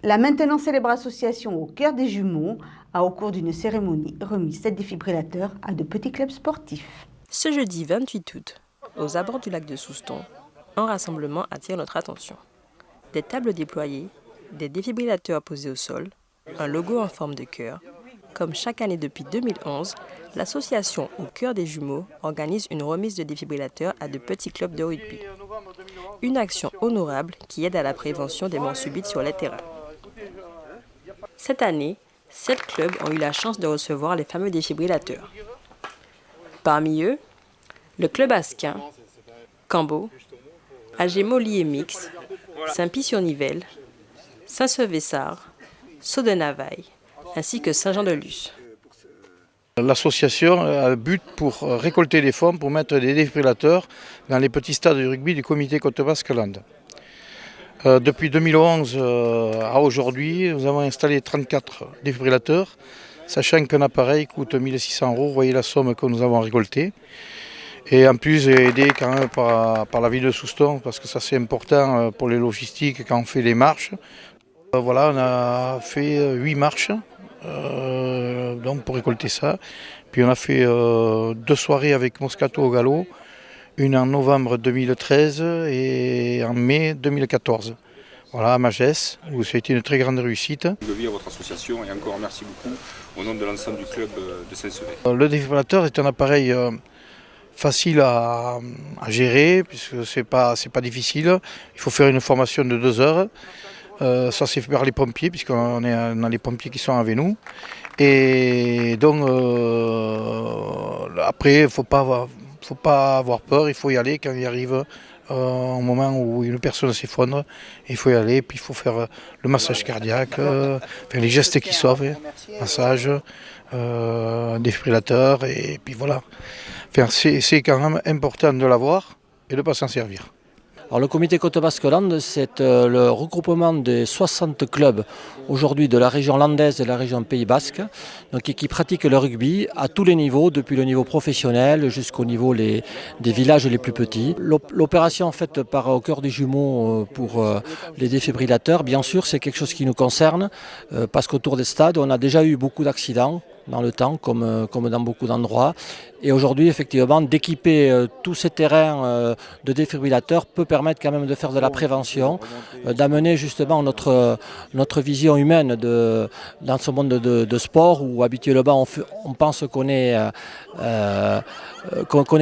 La maintenant célèbre association au cœur des jumeaux a, au cours d'une cérémonie, remis 7 défibrillateurs à de petits clubs sportifs. Ce jeudi 28 août, aux abords du lac de Souston, un rassemblement attire notre attention. Des tables déployées, des défibrillateurs posés au sol, un logo en forme de cœur. Comme chaque année depuis 2011, l'association au cœur des jumeaux organise une remise de défibrillateurs à de petits clubs de rugby. Une action honorable qui aide à la prévention des morts subites sur les terrains. Cette année, 7 clubs ont eu la chance de recevoir les fameux défibrillateurs. Parmi eux, le club Asquin, Cambo, Agémoli et Mix, Saint-Pie-sur-Nivelle, Saint-Seuvessard, Saut-de-Navaille, ainsi que Saint-Jean-de-Luz. L'association a le but pour récolter des fonds pour mettre des défibrillateurs dans les petits stades de rugby du comité Côte Basque-Land. Depuis 2011 à aujourd'hui, nous avons installé 34 défibrillateurs, sachant qu'un appareil coûte 1 600 €, vous voyez la somme que nous avons récoltée. Et en plus aidé quand même par la ville de Souston, parce que ça c'est important pour les logistiques quand on fait les marches. Voilà, on a fait 8 marches donc pour récolter ça. Puis on a fait 2 soirées avec Moscato au galop, une en novembre 2013 et en mai 2014. Voilà, à Magès, où ça a été une très grande réussite. Merci à votre association et encore merci beaucoup au nom de l'ensemble du club de Saint-Sevé. Le défibrillateur est un appareil facile à gérer, puisque c'est pas difficile. Il faut faire une formation de 2 heures. Ça c'est fait par les pompiers, puisqu'on a les pompiers qui sont avec nous. Et donc après, il ne faut pas avoir peur, il faut y aller quand il arrive au moment où une personne s'effondre. Il faut y aller, puis il faut faire le massage cardiaque, faire les gestes qui sauvent, massage, défibrillateur, et puis voilà. Enfin, c'est quand même important de l'avoir et de ne pas s'en servir. Alors, le comité Côte Basque-Land, c'est le regroupement des 60 clubs aujourd'hui de la région landaise et de la région Pays Basque, donc, qui pratiquent le rugby à tous les niveaux, depuis le niveau professionnel jusqu'au niveau des villages les plus petits. L'opération faite par Au cœur des jumeaux pour les défibrillateurs, bien sûr, c'est quelque chose qui nous concerne, parce qu'autour des stades, on a déjà eu beaucoup d'accidents dans le temps, comme dans beaucoup d'endroits. Et aujourd'hui, effectivement, d'équiper tous ces terrains de défibrillateurs peut permettre quand même de faire de la prévention, d'amener justement notre vision humaine dans ce monde de sport où habituellement on pense qu'on est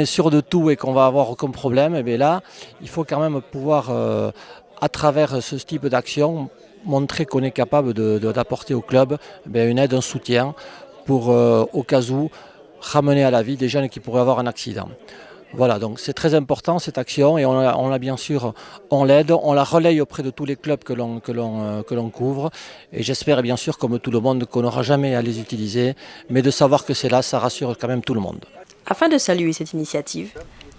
sûr de tout et qu'on va avoir aucun problème. Et bien là, il faut quand même pouvoir, à travers ce type d'action, montrer qu'on est capable d'apporter au club une aide, un soutien, pour, au cas où, ramener à la vie des jeunes qui pourraient avoir un accident. Voilà, donc c'est très important cette action et on l'a bien sûr, on l'aide, on la relaye auprès de tous les clubs que l'on couvre et j'espère bien sûr, comme tout le monde, qu'on n'aura jamais à les utiliser, mais de savoir que c'est là, ça rassure quand même tout le monde. Afin de saluer cette initiative,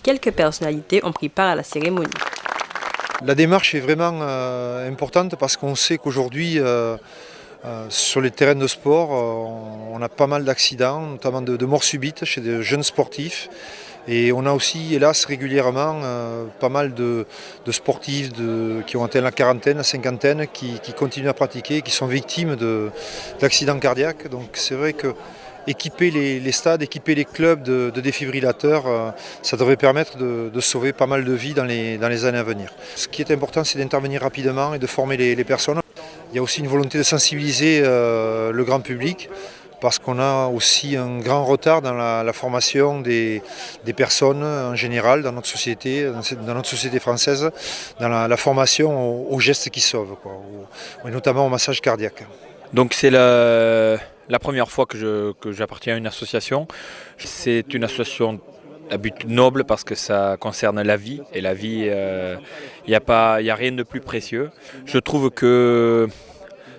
quelques personnalités ont pris part à la cérémonie. La démarche est vraiment importante parce qu'on sait qu'aujourd'hui, sur les terrains de sport, on a pas mal d'accidents, notamment de morts subites chez des jeunes sportifs. Et on a aussi, hélas, régulièrement pas mal de sportifs qui ont atteint la quarantaine, la cinquantaine, qui continuent à pratiquer, qui sont victimes d'accidents cardiaques. Donc c'est vrai que équiper les stades, équiper les clubs de défibrillateurs, ça devrait permettre de sauver pas mal de vies dans les années à venir. Ce qui est important, c'est d'intervenir rapidement et de former les personnes. Il y a aussi une volonté de sensibiliser le grand public parce qu'on a aussi un grand retard dans la formation des personnes en général dans notre société française, dans la formation aux gestes qui sauvent, et notamment au massage cardiaque. Donc c'est la première fois que j'appartiens à une association. C'est une association à but noble parce que ça concerne la vie. Et la vie, il n'y a rien de plus précieux. Je trouve que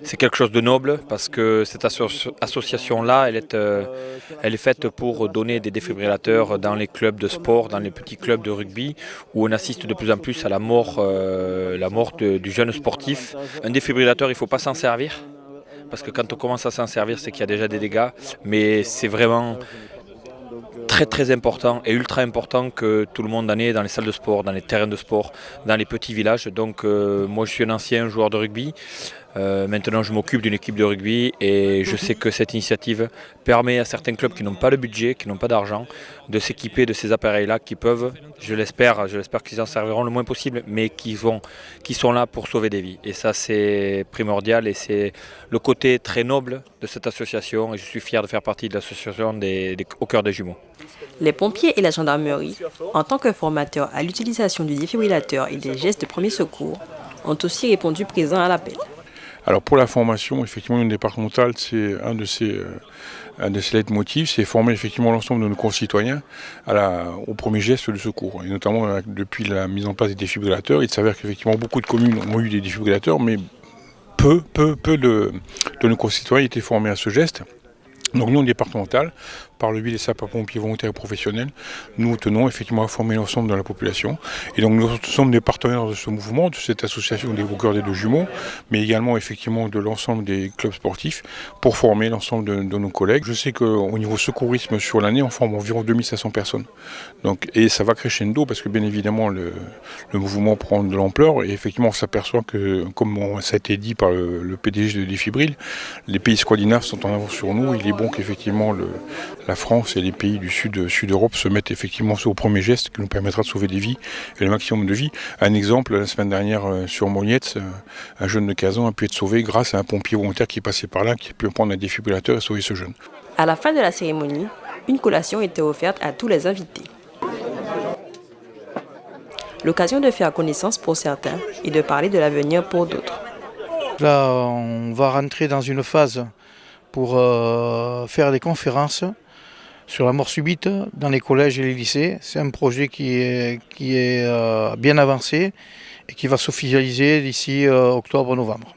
c'est quelque chose de noble parce que cette association-là, elle est faite pour donner des défibrillateurs dans les clubs de sport, dans les petits clubs de rugby, où on assiste de plus en plus à la mort du jeune sportif. Un défibrillateur, il ne faut pas s'en servir. Parce que quand on commence à s'en servir, c'est qu'il y a déjà des dégâts. Mais c'est vraiment très très important et ultra important que tout le monde en ait dans les salles de sport, dans les terrains de sport, dans les petits villages. Donc moi je suis un ancien joueur de rugby. Maintenant, je m'occupe d'une équipe de rugby et je sais que cette initiative permet à certains clubs qui n'ont pas le budget, qui n'ont pas d'argent, de s'équiper de ces appareils-là qui peuvent, je l'espère qu'ils en serviront le moins possible, mais qui sont là pour sauver des vies. Et ça, c'est primordial et c'est le côté très noble de cette association et je suis fier de faire partie de l'association au cœur des jumeaux. Les pompiers et la gendarmerie, en tant que formateurs à l'utilisation du défibrillateur et des gestes de premier secours, ont aussi répondu présent à l'appel. Alors pour la formation, effectivement, l'union départementale, c'est un de ses leitmotifs, c'est former effectivement l'ensemble de nos concitoyens au premier geste de secours. Et notamment depuis la mise en place des défibrillateurs, il s'avère qu'effectivement beaucoup de communes ont eu des défibrillateurs, mais peu de nos concitoyens étaient formés à ce geste. Donc l'union départementale, par le biais des sapeurs-pompiers volontaires et professionnels, nous tenons effectivement à former l'ensemble de la population. Et donc nous sommes des partenaires de ce mouvement, de cette association des au cœur des deux jumeaux, mais également effectivement de l'ensemble des clubs sportifs pour former l'ensemble de nos collègues. Je sais qu'au niveau secourisme sur l'année, on forme environ 2500 personnes. Donc, et ça va crescendo parce que bien évidemment le mouvement prend de l'ampleur et effectivement on s'aperçoit que, comme ça a été dit par le PDG de Défibril, les pays scandinaves sont en avance sur nous. Il est bon qu'effectivement la France et les pays du sud-Europe se mettent effectivement au premier geste qui nous permettra de sauver des vies et le maximum de vies. Un exemple, la semaine dernière sur Moniette, un jeune de 15 ans a pu être sauvé grâce à un pompier volontaire qui est passé par là, qui a pu prendre un défibrillateur et sauver ce jeune. À la fin de la cérémonie, une collation était offerte à tous les invités. L'occasion de faire connaissance pour certains et de parler de l'avenir pour d'autres. Là, on va rentrer dans une phase pour faire des conférences sur la mort subite dans les collèges et les lycées. C'est un projet qui est bien avancé et qui va s'officialiser d'ici octobre-novembre.